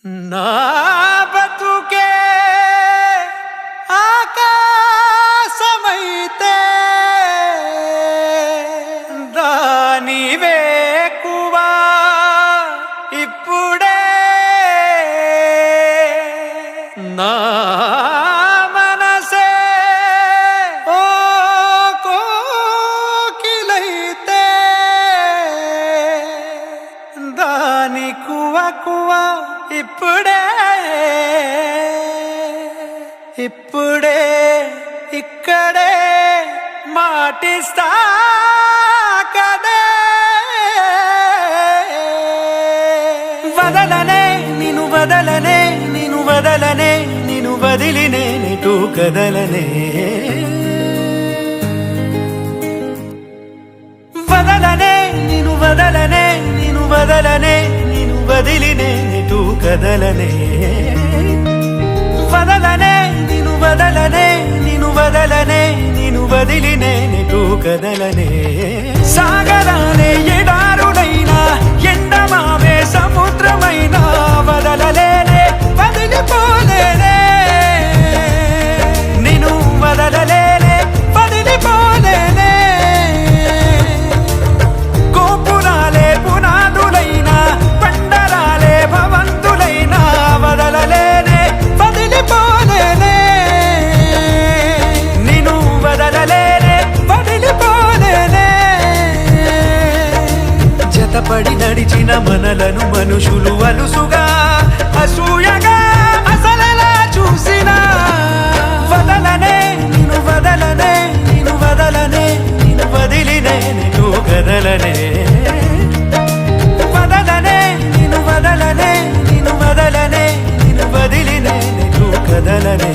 నా బతుకే ఆకాశమైతే దాని వేకువా ఇప్పుడే నా మనసే ఓ కోకిలైతే దాని కువ ఇప్పుడే ఇప్పుడే ఇక్కడే మాటిస్తా కదే వదలనే నిన్ను వదలనే నిన్ను వదలనే నిన్ను వదిలినే నీటు కదలనే వదలనే నిన్ను వదలనే నిన్ను వదలనే నిన్ను వదిలినే నీటు కదలనే వదలనే నిన్ను వదలనే నిన్ను వదలనే నిన్ను వదిలినే నీటు కదలనే సాగరాలే ఎడారులైనా ఎండమావే సముద్రమైనా వదలలేనే వదిలిపోలేనే నిన్ను వదలలేనే వదిలిపోలేనే గోపురాలే పునాదులైనా పండరాలే భవంతులైనా వదలలేనే వదిలిపోలేనే నిన్ను వదలలేనే వదిలిపోలేనే జతపడి నడిచిన మనలను మనుషులు అలుసుగా అసూయగా అసలలా చూసినా వదలనే నిన్ను వదలనే నిన్ను వదలనే నిన్ను వదిలినే నిన్ను కదలనే వదలనే నిన్ను వదలనే నిన్ను వదలనే నిన్ను వదిలినే నిన్ను కదలనే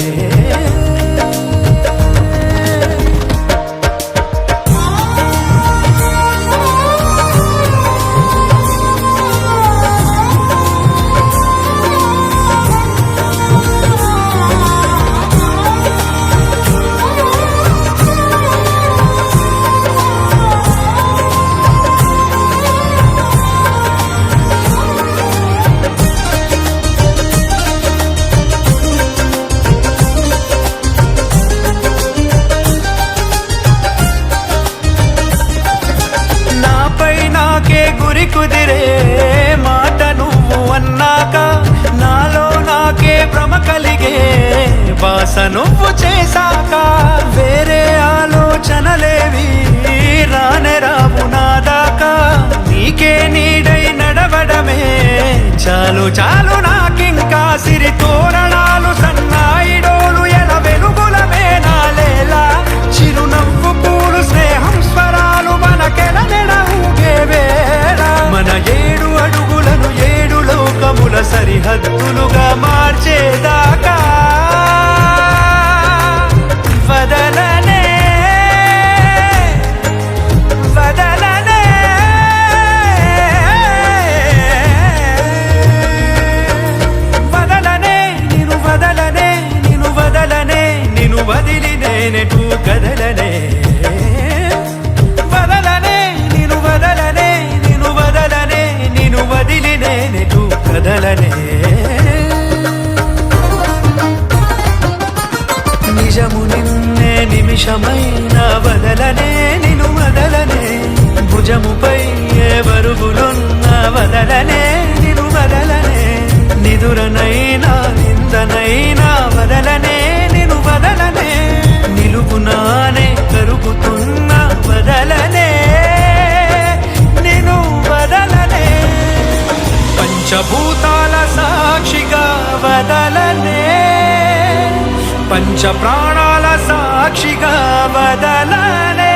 గురి కుదిరే మాట నువ్వు అన్నాక నాలో నాకే భ్రమ కలిగే బాస నువ్వు చేశాక వేరే ఆలోచనలేవి రానే రావు నాదాకా నీకే నీడై నడవడమే చాలు చాలు నాకింకా సిరి తోరణాలు సన్నాయిడోలు ఎల వెలుగులమే నాలేలా చిరునవ్వు పూలు స్నేహం స్వరాలు మనకెల నెడవుగే మన ఏడు అడుగులను ఏడు లోకముల సరిహద్దులుగా మార్చేదాకా వదలనే వదలనే వదలనే నిన్ను వదలనే నిన్ను వదలనే నిన్ను వదిలినే నెటు కదలనే వదలనే నిన్ను వదలనే నిన్ను వదలనే నిన్ను వదిలినే నెటు కదలనే నిజము నిన్నే నిమిషమైన వదలనే నిన్ను వదలనే భుజముపై ఏ బరువులున్న వదలనే నిన్ను వదలనే నిదురనైనా నిందనైనా వదలనే నిన్ను వదలనే నిలుపునానే కరుగుతున్న వదలనే నిన్ను వదలనే పంచభూతాల సాక్షిగా వదలనే పంచ ప్రాణాల సాక్షిగా వదలనే